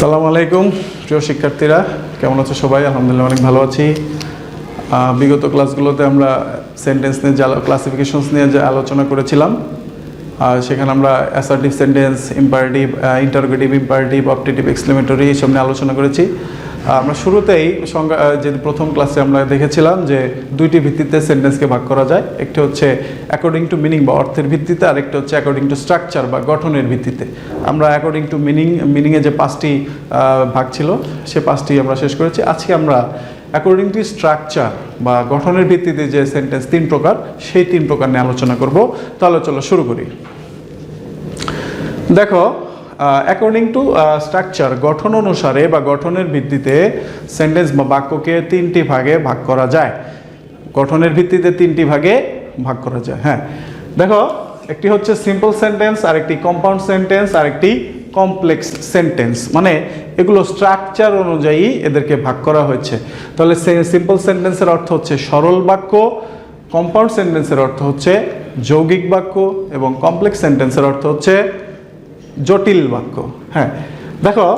আসসালামু আলাইকুম প্রিয় শিক্ষার্থীরা, কেমন আছো সবাই? আলহামদুলিল্লাহ অনেক ভালো আছি। বিগত ক্লাসগুলোতে আমরা সেন্টেন্স নিয়ে ক্লাসিফিকেশনস নিয়ে যে আলোচনা করেছিলাম, সেখানে আমরা assertive sentence, imperative, interrogative, imperative, optative, exclamatory এইসব নিয়ে আলোচনা করেছি। আমরা শুরুতেই যে প্রথম ক্লাসে আমরা দেখেছিলাম যে দুইটি ভিত্তিতে সেন্টেন্সকে ভাগ করা যায়। একটি হচ্ছে অ্যাকর্ডিং টু মিনিং বা অর্থের ভিত্তিতে, আর একটা হচ্ছে অ্যাকর্ডিং টু স্ট্রাকচার বা গঠনের ভিত্তিতে। আমরা অ্যাকর্ডিং টু মিনিংয়ে যে পাঁচটি ভাগ ছিল সে পাঁচটি আমরা শেষ করেছি। আজকে আমরা অ্যাকর্ডিং টু স্ট্রাকচার বা গঠনের ভিত্তিতে যে সেন্টেন্স তিন প্রকার, সেই তিন প্রকার নিয়ে আলোচনা করব। তাহলে চলো শুরু করি। দেখো, অ্যাকর্ডিং টু স্ট্রাকচার, গঠন অনুসারে বা গঠনের ভিত্তিতে সেন্টেন্স বা বাক্যকে তিনটি ভাগে ভাগ করা যায়। গঠনের ভিত্তিতে তিনটি ভাগে ভাগ করা যায়। হ্যাঁ, দেখো, একটি হচ্ছে সিম্পল সেন্টেন্স, আর একটি কম্পাউন্ড সেন্টেন্স, আর একটি কমপ্লেক্স সেন্টেন্স। মানে এগুলো স্ট্রাকচার অনুযায়ী এদেরকে ভাগ করা হয়েছে। তাহলে সিম্পল সেন্টেন্সের অর্থ হচ্ছে সরল বাক্য, কম্পাউন্ড সেন্টেন্সের অর্থ হচ্ছে যৌগিক বাক্য, এবং কমপ্লেক্স সেন্টেন্সের অর্থ হচ্ছে জটিল বাক্য। হ্যাঁ, দেখো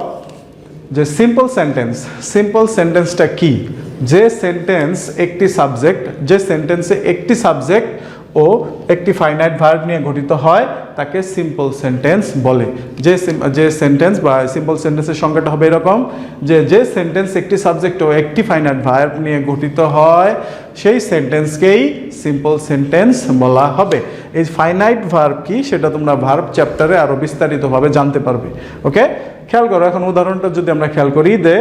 যে সিম্পল সেন্টেন্সটা কি? যে সেন্টেন্স একটি সাবজেক্ট, যে সেন্টেন্সে একটি সাবজেক্ট ও একটি ফাইনাইট ভার্ব নিয়ে গঠিত হয় তাকে সিম্পল সেন্টেন্স বলে। যে সেন্টেন্স বা সিম্পল সেন্টেন্সের সংজ্ঞাটা হবে এরকম যে সেন্টেন্স একটি সাবজেক্ট ও একটি ফাইনাইট ভার্ব নিয়ে গঠিত হয় সেই সেন্টেন্সকেই সিম্পল সেন্টেন্স বলা হবে। এই ফাইনাইট ভার্ব কি সেটা তোমরা ভার্ব চ্যাপ্টারে আরও বিস্তারিতভাবে জানতে পারবে। ওকে, খেয়াল করো। এখন উদাহরণটা যদি আমরা খেয়াল করি, যে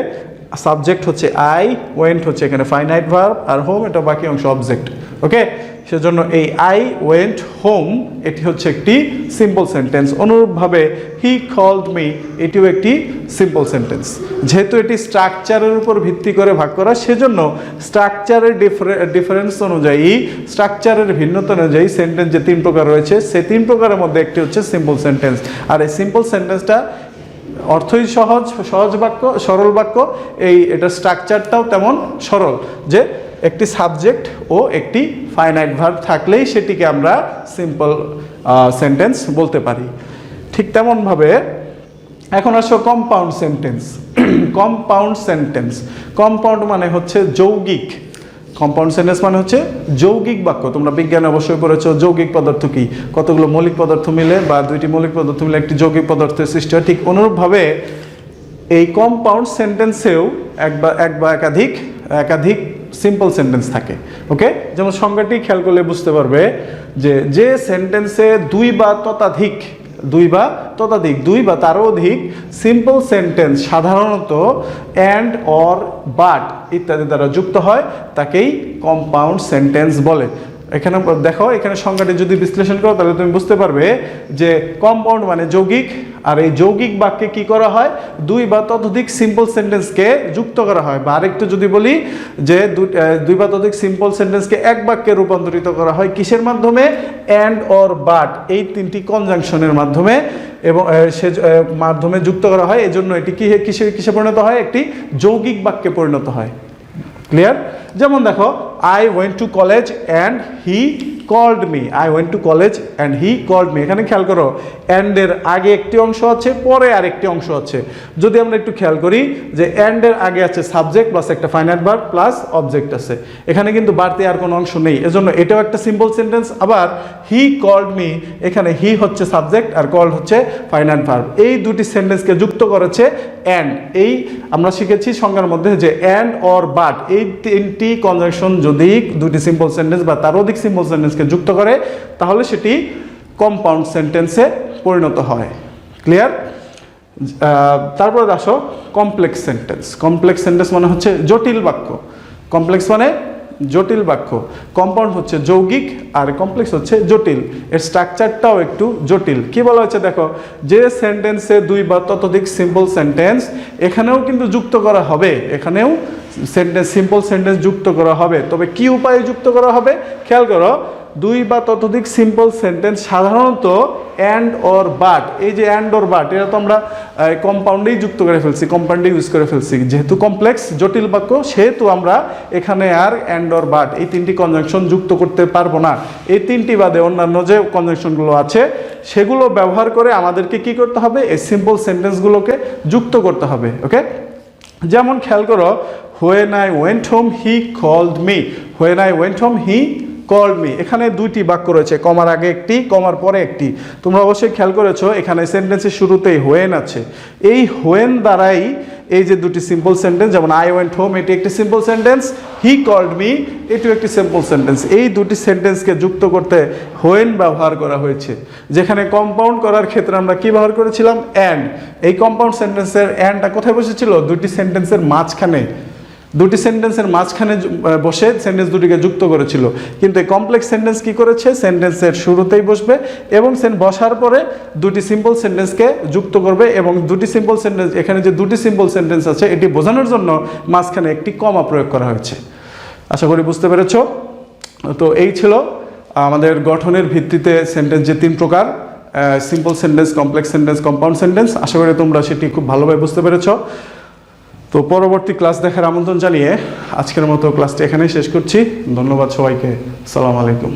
সাবজেক্ট হচ্ছে আই, ওয়েন্ট হচ্ছে এখানে ফাইনাইট ভার্ব, আর হোম এটা বাকি অংশ অবজেক্ট। ওকে, সেজন্য এই আই ওয়েন্ট হোম এটি হচ্ছে একটি সিম্পল সেন্টেন্স। অনুরূপভাবে হি কল্ড মি এটিও একটি সিম্পল সেন্টেন্স। যেহেতু এটি স্ট্রাকচারের উপর ভিত্তি করে ভাগ করা, সেজন্য স্ট্রাকচারের ডিফারেন্স অনুযায়ী, স্ট্রাকচারের ভিন্নতা অনুযায়ী সেন্টেন্স যে তিন প্রকার রয়েছে, সেই তিন প্রকারের মধ্যে একটি হচ্ছে সিম্পল সেন্টেন্স। আর এই সিম্পল সেন্টেন্সটা অর্থই সহজ বাক্য, সরল বাক্য। এটা স্ট্রাকচারটাও তেমন সরল, যে একটি সাবজেক্ট ও একটি ফাইনাইট ভার্ব থাকলেই সেটিকে আমরা সিম্পল সেন্টেন্স বলতে পারি। ঠিক তেমনভাবে এখন আসো কম্পাউন্ড সেন্টেন্স। কম্পাউন্ড মানে হচ্ছে যৌগিক। কম্পাউন্ড সেন্টেন্স মানে হচ্ছে যৌগিক বাক্য। তোমরা বিজ্ঞানে অবশ্যই পড়েছো যৌগিক পদার্থ কি, কতগুলো মৌলিক পদার্থ মিলে বা দুইটি মৌলিক পদার্থ মিলে একটি যৌগিক পদার্থের সৃষ্টি হয়। ঠিক অনুরূপভাবে এই কম্পাউন্ড সেন্টেন্সেও এক বা একাধিক সিম্পল সেন্টেন্স থাকে। ওকে, যেমন সংজ্ঞাটি খেয়াল করলে বুঝতে পারবে যে সেন্টেন্সে দুই বা তারও অধিক সিম্পল সেন্টেন্স সাধারণত অ্যান্ড, অর, বাট ইত্যাদি দ্বারা যুক্ত হয় তাকেই কম্পাউন্ড সেন্টেন্স বলে। এখানে দেখো, এখানে সংজ্ঞাটি যদি বিশ্লেষণ করো তাহলে তুমি বুঝতে পারবে যে কম্পাউন্ড মানে যৌগিক, আর এই যৌগিক বাক্যে কি করা হয়, দুই বা ততোধিক সিম্পল সেন্টেন্সকে যুক্ত করা হয়। বা আরেকটু যদি বলি যে দুই বা ততোধিক সিম্পল সেন্টেন্সকে এক বাক্যে রূপান্তরিত করা হয় কিসের মাধ্যমে? অ্যান্ড, অর, বাট এই তিনটি কনজাংশনের মাধ্যমে, এবং সে মাধ্যমে যুক্ত করা হয়। এজন্য এটি কিসে পরিণত হয়? একটি যৌগিক বাক্যে পরিণত হয়। ক্লিয়ার? যেমন দেখো, I went to college and he called me. I went to college and he called me. এখানে খেয়াল করো, and এর আগে একটি অংশ আছে, পরে আরেকটি অংশ আছে। যদি আমরা একটু খেয়াল করি যে and এর আগে আছে সাবজেক্ট প্লাস একটা ফাইনাইট ভার্ব প্লাস অবজেক্ট আছে, এখানে কিন্তু বাড়তি আর কোনো অংশ নেই। এজন্য এটাও একটা সিম্পল সেন্টেন্স। আবার he called me, এখানে he হচ্ছে সাবজেক্ট আর called হচ্ছে ফাইনাইট ভার্ব। এই দুটি সেন্টেন্সকে যুক্ত করেছে and। এই আমরা শিখেছি সংজ্ঞার মধ্যে যে and, or, but এই তিনটি কনজাংশন যদি দুটি সিম্পল সেন্টেন্স বা তার অধিক সিম্পল সেন্টেন্সকে যুক্ত করে তাহলে সেটি কম্পাউন্ড সেন্টেন্সে পরিণত হয়। ক্লিয়ার? তারপরে আসো কমপ্লেক্স সেন্টেন্স মানে হচ্ছে জটিল বাক্য। কমপ্লেক্স মানে জটিল বাক্য। কম্পাউন্ড হচ্ছে যৌগিক আর কমপ্লেক্স হচ্ছে জটিল। এর স্ট্রাকচারটাও একটু জটিল। কি বলা হচ্ছে দেখো, যে সেন্টেন্সে দুই বা ততোধিক সিম্পল সেন্টেন্স, এখানেও কিন্তু যুক্ত করা হবে, সিম্পল সেন্টেন্স যুক্ত করা হবে। তবে কি উপায়ে যুক্ত করা হবে? খেয়াল করো, দুই বা ততোধিক সিম্পল সেন্টেন্স সাধারণত অ্যান্ড অর বাট, এই যে অ্যান্ড অর বাট এটা তো আমরা কম্পাউন্ডেই যুক্ত করে ফেলছি, কম্পাউন্ডে ইউজ করে ফেলছি, যেহেতু কমপ্লেক্স জটিল বাক্য সেহেতু আমরা এখানে আর অ্যান্ড অর বাট এই তিনটি কনজাংশন যুক্ত করতে পারবো না। এই তিনটি বাদে অন্যান্য যে কনজাংশনগুলো আছে সেগুলো ব্যবহার করে আমাদেরকে কি করতে হবে, এই সিম্পল সেন্টেন্সগুলোকে যুক্ত করতে হবে। ওকে, যেমন খেয়াল করো, when I went home he called me, when I went home he called me, এখানে দুইটি বাক্য রয়েছে, কমার আগে একটি, কমার পরে একটি। তোমরা অবশ্যই খেয়াল করেছো এখানে সেন্টেন্সের শুরুতেই when আছে, এই when দ্বারাই এই যে দুটি সিম্পল সেন্টেন্স, যেমন I went home এটি একটি simple sentence, he called me এটিও একটি সিম্পল সেন্টেন্স, এই দুটি সেন্টেন্সকে যুক্ত করতে when ব্যবহার করা হয়েছে। যেখানে কম্পাউন্ড করার ক্ষেত্রে আমরা কি ব্যবহার করেছিলাম, অ্যান্ড। এই কম্পাউন্ড সেন্টেন্সের অ্যান্ডটা কোথায় বসেছিল, দুটি সেন্টেন্সের মাঝখানে, দুটি সেন্টেন্সের মাঝখানে বসে সেন্টেন্স দুটিকে যুক্ত করেছিল। কিন্তু এই কমপ্লেক্স সেন্টেন্স কি করেছে, সেন্টেন্সের শুরুতেই বসবে এবং বসার পরে দুটি সিম্পল সেন্টেন্সকে যুক্ত করবে, এবং দুটি সিম্পল সেন্টেন্স, এখানে যে দুটি সিম্পল সেন্টেন্স আছে এটি বোঝানোর জন্য মাঝখানে একটি কমা প্রয়োগ করা হয়েছে। আশা করি বুঝতে পেরেছ। তো এই ছিল আমাদের গঠনের ভিত্তিতে সেন্টেন্স যে তিন প্রকার, simple sentence, complex sentence, compound sentence. আশা করি তোমরা সেটি খুব ভালোভাবে বুঝতে পেরেছ। তো পরবর্তী ক্লাস দেখার আমন্ত্রণ জানিয়ে আজকের মতো ক্লাসটি এখানেই শেষ করছি। ধন্যবাদ সবাইকে। আসসালামু আলাইকুম।